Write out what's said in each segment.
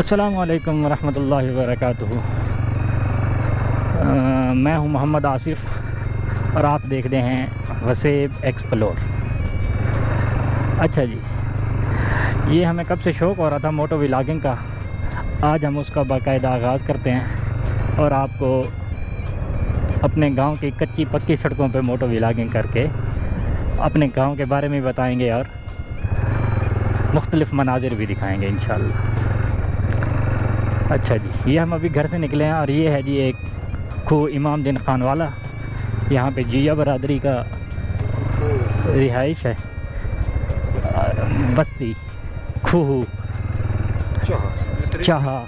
अस्सलामु अलैकुम वरहमतुल्लाहि वबरकातुहू। मैं हूं मोहम्मद आसिफ़ और आप देख रहे हैं वसेब एक्सप्लोर। अच्छा जी, ये हमें कब से शौक़ हो रहा था मोटो व्लॉगिंग का। आज हम उसका बाकायदा आगाज़ करते हैं और आपको अपने गांव की कच्ची पक्की सड़कों पे मोटो व्लॉगिंग करके अपने गांव के बारे में बताएंगे और मुख्तलिफ़ मनाज़िर भी दिखाएंगे इंशाअल्लाह। अच्छा जी, ये हम अभी घर से निकले हैं और ये है जी एक खू इमाम दिन खान वाला। यहाँ पे जिया बरादरी का रिहाइश है, बस्ती खूह चाहा।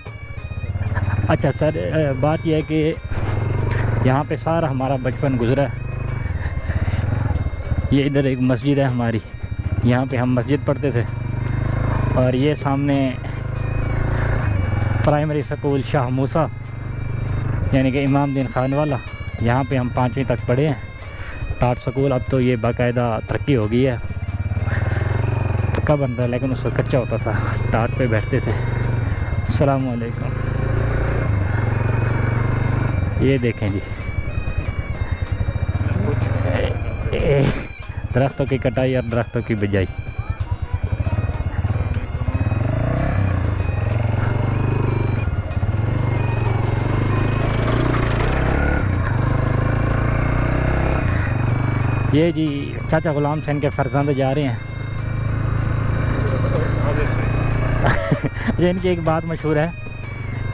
अच्छा सर, बात यह है कि यहाँ पे सारा हमारा बचपन गुजरा है। ये इधर एक मस्जिद है हमारी, यहाँ पे हम मस्जिद पढ़ते थे। और ये सामने प्राइमरी स्कूल शाह मूसा यानी कि इमाम दिन खान वाला, यहाँ पे हम 5वीं तक पढ़े हैं। टाट स्कूल अब तो ये बाकायदा तरक्की हो गई है, पक्का बन रहा है, लेकिन उसका कच्चा होता था, टाट पे बैठते थे। अस्सलामु अलैकुम। ये देखें जी, दरख्तों की कटाई और दरख्तों की बिजाई। ये जी चाचा गुलाम हुसैन के फरजंद जा रहे हैं। ये इनकी एक बात मशहूर है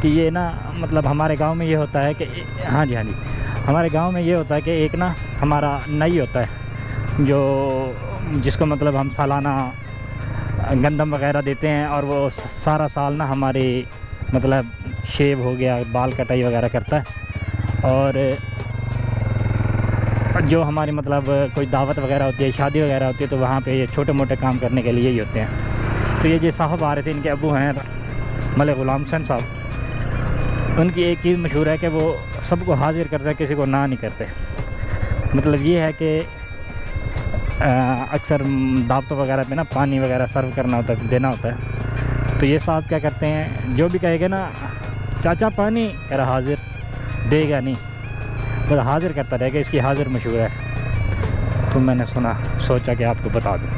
कि ये ना, मतलब हमारे गांव में ये होता है कि हाँ जी, हमारे गांव में ये होता है कि एक ना हमारा नई होता है जो जिसको मतलब हम सालाना गंदम वगैरह देते हैं और वो सारा साल ना हमारे मतलब शेव हो गया, बाल कटाई वगैरह करता है। और जो हमारी मतलब कोई दावत वगैरह होती है, शादी वगैरह होती है, तो वहाँ पे ये छोटे मोटे काम करने के लिए ही होते हैं। तो ये जो साहब आ रहे थे, इनके अबू हैं मलिक गुलाम हुसैन साहब। उनकी एक चीज़ मशहूर है कि वो सबको हाजिर करते हैं, किसी को ना नहीं करते। मतलब ये है कि अक्सर दावतों वगैरह पे ना पानी वगैरह सर्व करना होता है, देना होता है। तो ये साहब क्या करते हैं, जो भी कहेगा ना चाचा पानी, कह रहा हाजिर, देगा नहीं, बस हाजिर करता रहेगा। इसकी हाजिर मशहूर है, तो मैंने सोचा कि आपको बता दूं।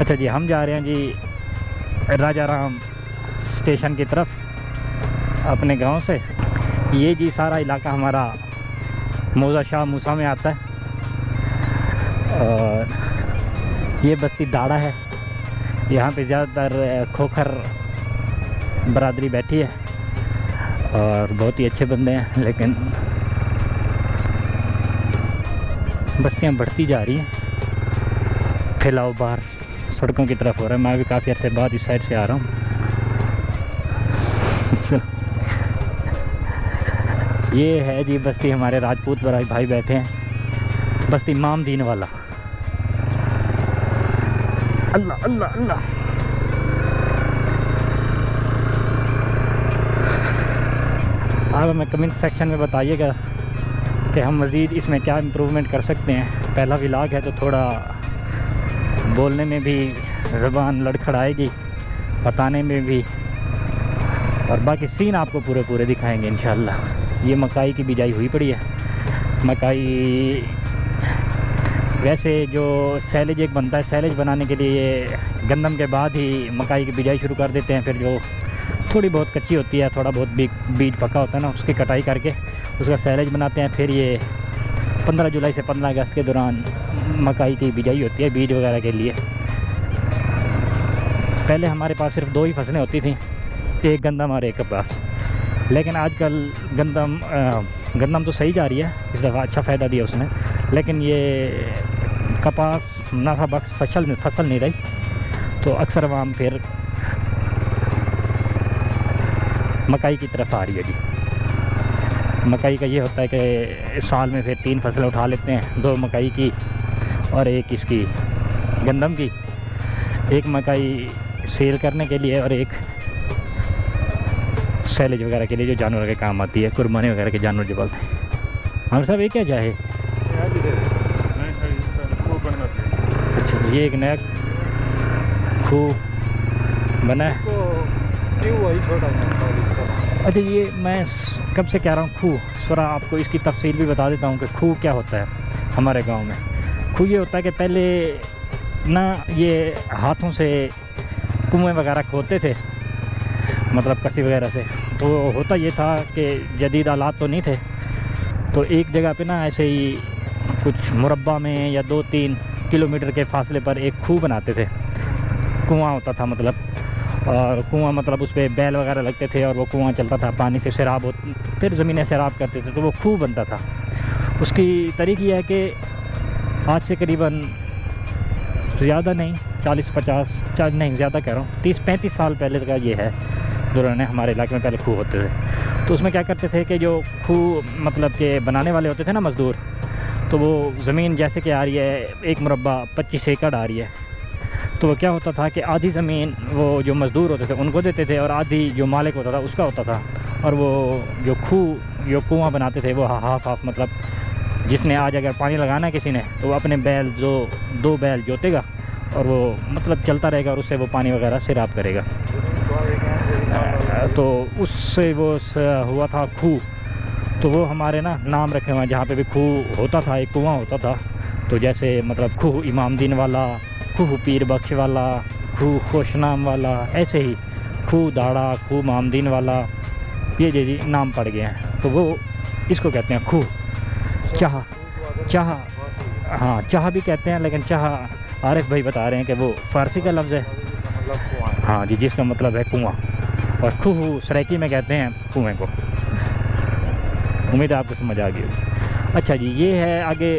अच्छा जी, हम जा रहे हैं जी राजाराम स्टेशन की तरफ अपने गांव से। ये जी सारा इलाका हमारा मौजा शाह मूसा में आता है। और ये बस्ती दाड़ा है, यहाँ पे ज़्यादातर खोखर बरादरी बैठी है और बहुत ही अच्छे बंदे हैं। लेकिन बस्तियाँ बढ़ती जा रही हैं, फैलाव बाहर सड़कों की तरफ हो रहा है। मैं भी काफ़ी अर्से बाद इस साइड से आ रहा हूँ। ये है जी बस्ती, हमारे राजपूत भाई बैठे हैं, बस्ती इमाम दीन वाला। अल्लाह अल्लाह अल्लाह। आप हमें कमेंट सेक्शन में बताइएगा कि हम मज़ीद इसमें क्या इम्प्रूवमेंट कर सकते हैं। पहला व्लॉग है तो थोड़ा बोलने में भी ज़बान लड़खड़ाएगी, बताने में भी, और बाकी सीन आपको पूरे दिखाएंगे इंशाअल्लाह। ये मकाई की बिजाई हुई पड़ी है। मकाई वैसे जो सैलेज एक बनता है, सैलेज बनाने के लिए ये गंदम के बाद ही मकाई की बिजाई शुरू कर देते हैं। फिर जो थोड़ी बहुत कच्ची होती है, थोड़ा बहुत बीज पका होता है ना, उसकी कटाई करके उसका सैलेज बनाते हैं। फिर ये 15 जुलाई से 15 अगस्त के दौरान मकाई की बिजाई होती है बीज वगैरह के लिए। पहले हमारे पास सिर्फ 2 ही फसलें होती थी, एक गंदम और एक कपास। लेकिन आजकल गंदम तो सही जा रही है, इस दफ़ा अच्छा फ़ायदा दिया उसने। लेकिन ये कपास नफ़ा बख्श फसल नहीं रही, तो अक्सर आवाम फिर मकाई की तरफ आ रही है जी। मकाई का ये होता है कि साल में फिर 3 फसलें उठा लेते हैं, 2 मकाई की और एक इसकी गंदम की। एक मकाई सेल करने के लिए और एक सैलेज वगैरह के लिए जो जानवर के काम आती है, कुर्बानी वगैरह के जानवर जो बोलते हैं। हम सब ये क्या चाहे। अच्छा, ये एक नया खूह बना है। वही छोटा अच्छा, ये मैं कब से कह रहा हूँ खूह, थोड़ा आपको इसकी तफसील भी बता देता हूँ कि खूह क्या होता है हमारे गांव में। खूह ये होता है कि पहले ना ये हाथों से कुएँ वगैरह खोदते थे, मतलब कसी वगैरह से। तो होता ये था कि जदीद आलात तो नहीं थे, तो एक जगह पे ना ऐसे ही कुछ मुरब्बा में या 2-3 किलोमीटर के फासले पर एक खूह बनाते थे। कुआं होता था मतलब, और कुआं मतलब उस पर बैल वगैरह लगते थे और वो कुआं चलता था, पानी से सैराब हो, फिर ज़मीनें सैराब करते थे, तो वो खूह बनता था। उसकी तारीख ये है कि आज से करीबन ज़्यादा नहीं 40-50 नहीं ज़्यादा कह रहा हूँ 30-35 साल पहले का ये है, दौरान हमारे इलाके में पहले खूह होते थे। तो उसमें क्या करते थे कि जो खूह मतलब के बनाने वाले होते थे ना मज़दूर, तो वो ज़मीन जैसे कि आ रही है 1 मुरब्बा 25 एकड़ आ रही है, तो वो क्या होता था कि आधी ज़मीन वो जो मज़दूर होते थे उनको देते थे और आधी जो मालिक होता था उसका होता था। और वो जो कुआं बनाते थे वो हाफ मतलब जिसने आज अगर पानी लगाना है किसी ने, तो वो अपने बैल जो 2 बैल जोतेगा और वो मतलब चलता रहेगा और उससे वो पानी वगैरह सैराब करेगा। तो उससे वो हुआ था खूह। तो वो हमारे ना नाम रखे हुए हैं, जहाँ पे भी खूह होता था एक कुआं होता था। तो जैसे मतलब खूह इमामदीन वाला, खूह पीर बख्श वाला, खूह खुशनाम वाला, ऐसे ही खूह दाड़ा, खूह मामदीन वाला, ये जी नाम पड़ गए हैं। तो वो इसको कहते हैं खूह। चाह हाँ, चाह भी कहते हैं, लेकिन चाह आरिफ भाई बता रहे हैं कि वो फ़ारसी का लफ्ज़ है। हाँ जी, जिसका मतलब है कुआं, और खूह सराइकी में कहते हैं कुएँ को। उम्मीद है आपको समझ आ गई होगी। अच्छा जी, ये है आगे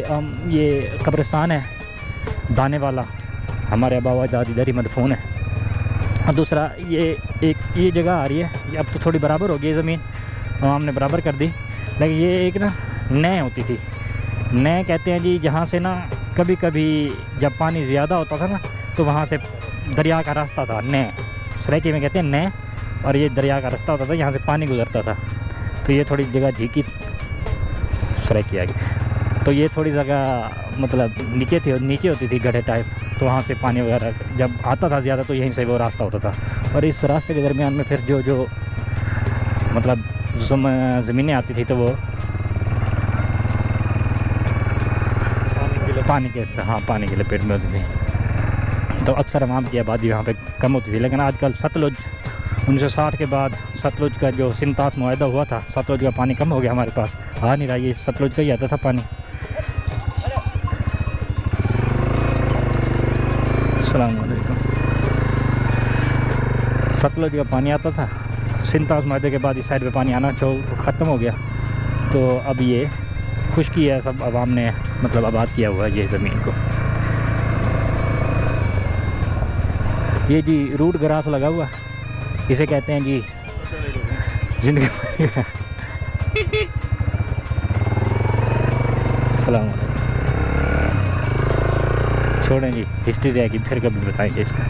ये कब्रिस्तान है दाने वाला, हमारे आबा दादी इधर ही मदफून है। और दूसरा ये जगह आ रही है, ये अब तो थोड़ी बराबर हो गई ज़मीन, हमने बराबर कर दी, लेकिन ये एक ना नह होती थी। नह कहते हैं जी जहाँ से ना कभी कभी जब पानी ज़्यादा होता था ना, तो वहाँ से दरिया का रास्ता था। नह सराइकी में कहते हैं नह, और ये दरिया का रास्ता होता था, यहाँ से पानी गुजरता था। तो ये थोड़ी जगह झीकी सराइकी आ गई, तो ये थोड़ी जगह मतलब नीचे होती थी गड्ढे टाइप, तो वहाँ से पानी वगैरह जब आता था ज़्यादा तो यहीं से वो रास्ता होता था। और इस रास्ते के दरमियान में फिर जो मतलब ज़मीनें आती थी, तो वो पानी के लपेट में होती थी। तो अक्सर आवाम की आबादी यहाँ पे कम होती थी। लेकिन आजकल सतलुज 1960 के बाद सतलुज का जो सिंतास मुआहदा हुआ था, सतलुज का पानी कम हो गया, हमारे पास आ नहीं रहा, ये सतलुज का ही आता था पानी। अस्सलाम वालेकुम। सतलुज का पानी आता था, सिंतास मुआहदे के बाद इस साइड पे पानी आना ख़त्म हो गया, तो अब ये खुशकी है, सब आवाम ने मतलब आबाद किया हुआ है ये ज़मीन को। ये जी रूट ग्रास लगा हुआ, इसे कहते हैं जी जिंदगी। सलाम वालेकुम। छोड़ें जी, हिस्ट्री रहेगी, फिर कभी बताएंगे इसका।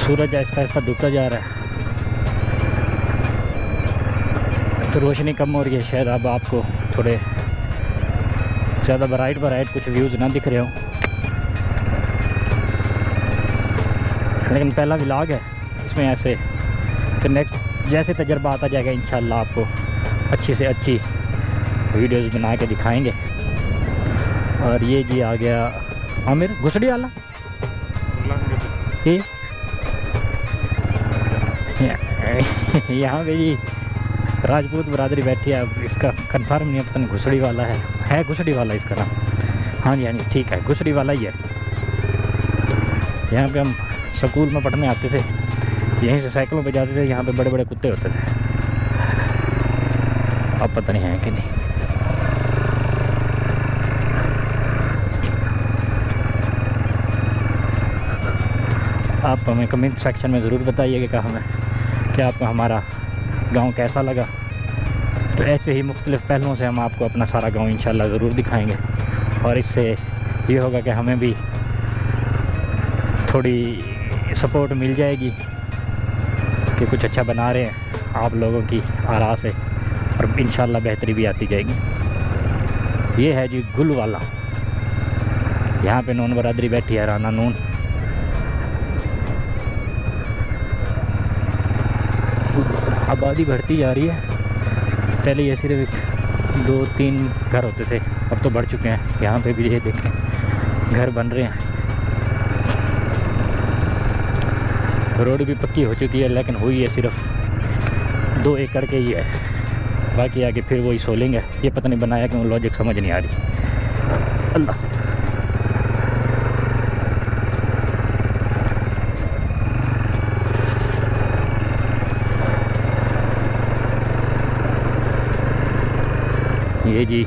सूरज आहिस्ता आहिस्ता डूबता जा रहा है, तो रोशनी कम हो रही है, शायद अब आपको थोड़े ज़्यादा ब्राइट कुछ व्यूज़ ना दिख रहे हो, लेकिन पहला व्लॉग है, इसमें ऐसे फिर नेक्स्ट जैसे तजर्बा आता जाएगा इंशाल्लाह आपको अच्छी से अच्छी वीडियोज़ बना के दिखाएंगे। और ये जी आ गया आमिर घुसड़ी वाला, ये यहाँ पे जी राजपूत बरादरी बैठी है। अब इसका कंफर्म नहीं है, पता नहीं घुसड़ी वाला है घुसड़ी वाला इसका नाम। हाँ जी ठीक है, घुसड़ी वाला ही है। यहाँ पे हम स्कूल में पढ़ने आते थे, यहीं से साइकिलों पे जाते थे, यहाँ पे बड़े बड़े कुत्ते होते थे, अब पता नहीं है कि नहीं। आप हमें कमेंट सेक्शन में ज़रूर बताइएगा कि आपको हमारा गांव कैसा लगा। तो ऐसे ही मुख्तलिफ़ पहलुओं से हम आपको अपना सारा गांव इंशाल्लाह ज़रूर दिखाएंगे, और इससे ये होगा कि हमें भी थोड़ी सपोर्ट मिल जाएगी कि कुछ अच्छा बना रहे हैं आप लोगों की आरा से, और इंशाल्लाह बेहतरी भी आती जाएगी। ये है जी गुल वाला, यहाँ पे नून बरादरी बैठी है, राना नून। आबादी बढ़ती जा रही है, पहले ये सिर्फ 2-3 घर होते थे, अब तो बढ़ चुके हैं। यहाँ पे भी ये देखें घर बन रहे हैं, रोड भी पक्की हो चुकी है, लेकिन हुई है सिर्फ 2 एकड़ के ही है, बाकी आगे फिर वही सोलिंग है। ये पता नहीं बनाया क्यों, लॉजिक समझ नहीं आ रही। अल्लाह ये जी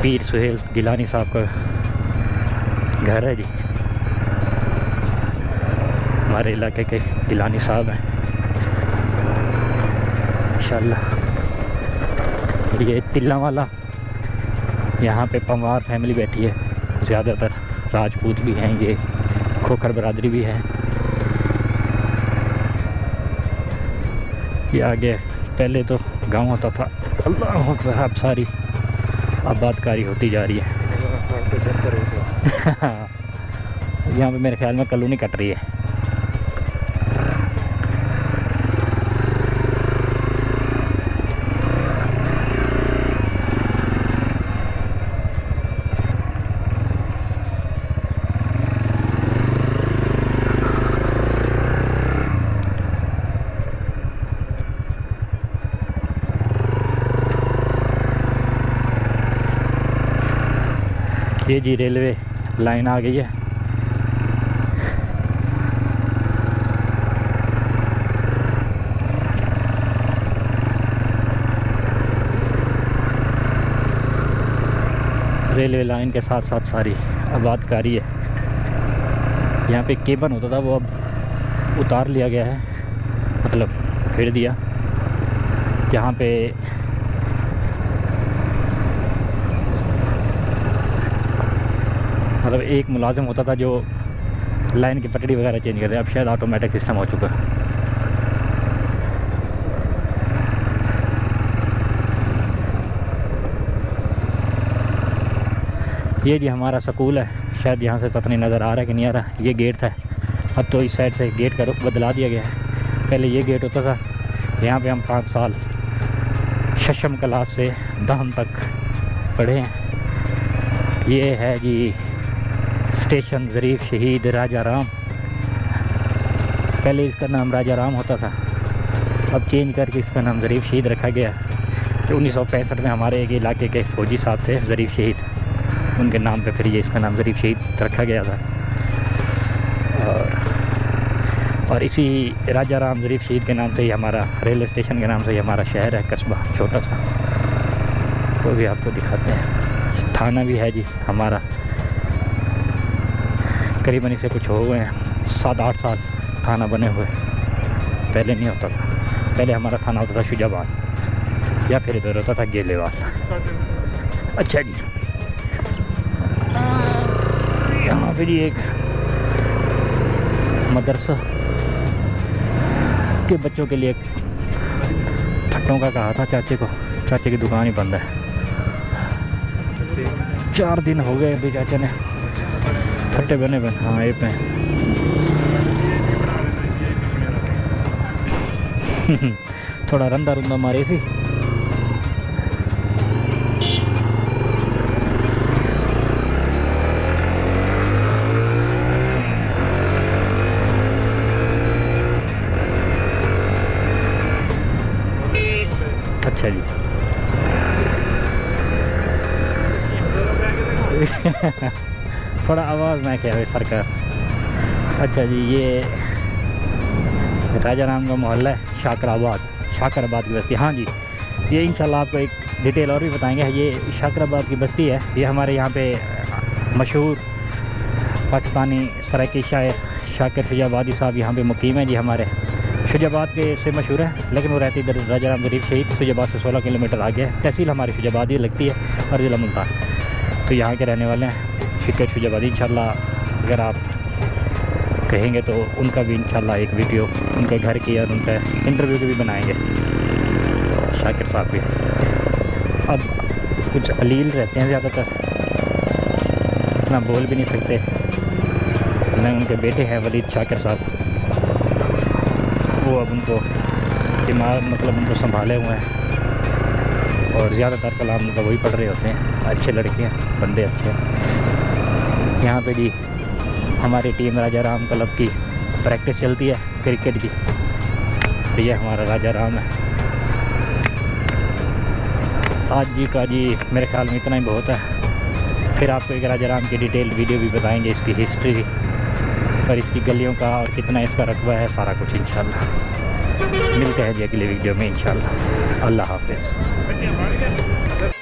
पीर सुहेल गिलानी साहब का घर है जी, हमारे इलाके के गिलानी साहब हैं इंशाल्लाह। ये तिल्ला वाला, यहाँ पे पंवार फैमिली बैठी है, ज़्यादातर राजपूत भी हैं, ये खोखर बरादरी भी है। ये आगे पहले तो गांव होता था, अल्लाह अकबर, अब सारी आबादकारी होती जा रही है। यहाँ पे मेरे ख्याल में कॉलोनी कट रही है। ये जी रेलवे लाइन आ गई है। रेलवे लाइन के साथ साथ सारी आबादकारी है। यहाँ पे केबल होता था, वो अब उतार लिया गया है, मतलब फेर दिया। यहाँ पे मतलब एक मुलाजिम होता था जो लाइन की पटड़ी वगैरह चेंज कर रहे हैं, अब शायद ऑटोमेटिक सिस्टम हो चुका है। ये जी हमारा स्कूल है, शायद यहाँ से पता नहीं नज़र आ रहा है कि नहीं आ रहा। ये गेट था, अब तो इस साइड से गेट का रुख बदला दिया गया है। पहले ये गेट होता था, यहाँ पे हम 5 साल शशम क्लास से 10वीं तक पढ़े हैं। ये है जी स्टेशन ज़रीफ़ शहीद राजा राम, पहले इसका नाम राजा राम होता था, अब चेंज करके इसका नाम ज़रीफ़ शहीद रखा गया। तो 1965 में हमारे एक इलाके के फ़ौजी साहब थे ज़रीफ़ शहीद, उनके नाम पे फिर ये इसका नाम ज़रीफ़ शहीद रखा गया था। और इसी राजा राम ज़रीफ़ शहीद के नाम से ही हमारा रेलवे स्टेशन के नाम से ही हमारा शहर है, कस्बा छोटा सा, वो भी आपको दिखाते हैं। थाना भी है जी हमारा, करीबन इसे कुछ हो गए हैं 7-8 साल थाना बने हुए, पहले नहीं होता था। पहले हमारा थाना होता था शुजाबाद, या फिर इधर होता था गेलेवाल। अच्छा जी, यहाँ पे जी एक मदरसा के बच्चों के लिए ठट्टों का कहा था चाचे को, चाचे की दुकान ही बंद है। 4 दिन हो गए अभी चाचा ने फट्टे बने बन, हाँ ये पे थोड़ा रंदा रुंदा मारे सी। अच्छा जी थोड़ा आवाज़ में क्या है सरकार। अच्छा जी, ये राजा राम का मोहल्ला है, शाकराबाद की बस्ती। हाँ जी, ये इंशाल्लाह आपको एक डिटेल और भी बताएंगे। ये शाकराबाद की बस्ती है, ये हमारे यहाँ पे मशहूर पाकिस्तानी सराइकी शायर शाकिर शुजाबादी साहब यहाँ पे मुकीम है जी। हमारे शुजाबाद के से मशहूर है, लेकिन वो रहती इधर राजा राम ज़रीफ़ शहीद शुजाबाद से 16 किलोमीटर आगे है। तहसील हमारी शुजाबाद ही लगती है और ज़िला मुल्तान। तो यहाँ के रहने वाले हैं फिकर शुजाबादी। इंशाल्लाह अगर आप कहेंगे तो उनका भी इंशाल्लाह एक वीडियो उनके घर की और उनका इंटरव्यू के भी बनाएंगे, शाकिर साहब भी। अब कुछ अलील रहते हैं ज़्यादातर, इतना बोल भी नहीं सकते। मैं उनके बेटे हैं वलीद शाकिर साहब, वो अब उनको दिमाग मतलब उनको संभाले हुए हैं और ज़्यादातर कलाम उनका वही पढ़ रहे होते हैं। अच्छे लड़के हैं, बंदे अच्छे हैं। यहाँ पे जी हमारी टीम राजा राम क्लब की प्रैक्टिस चलती है क्रिकेट की, तो ये हमारा राजा राम है। आज जी का जी मेरे ख्याल में इतना ही बहुत है। फिर आपको एक राजा राम की डिटेल वीडियो भी बताएंगे, इसकी हिस्ट्री और इसकी गलियों का और कितना इसका रकबा है, सारा कुछ इंशाल्लाह। मिलते हैं जी अगले वीडियो में इंशाल्लाह। अल्लाह हाफ़िज़।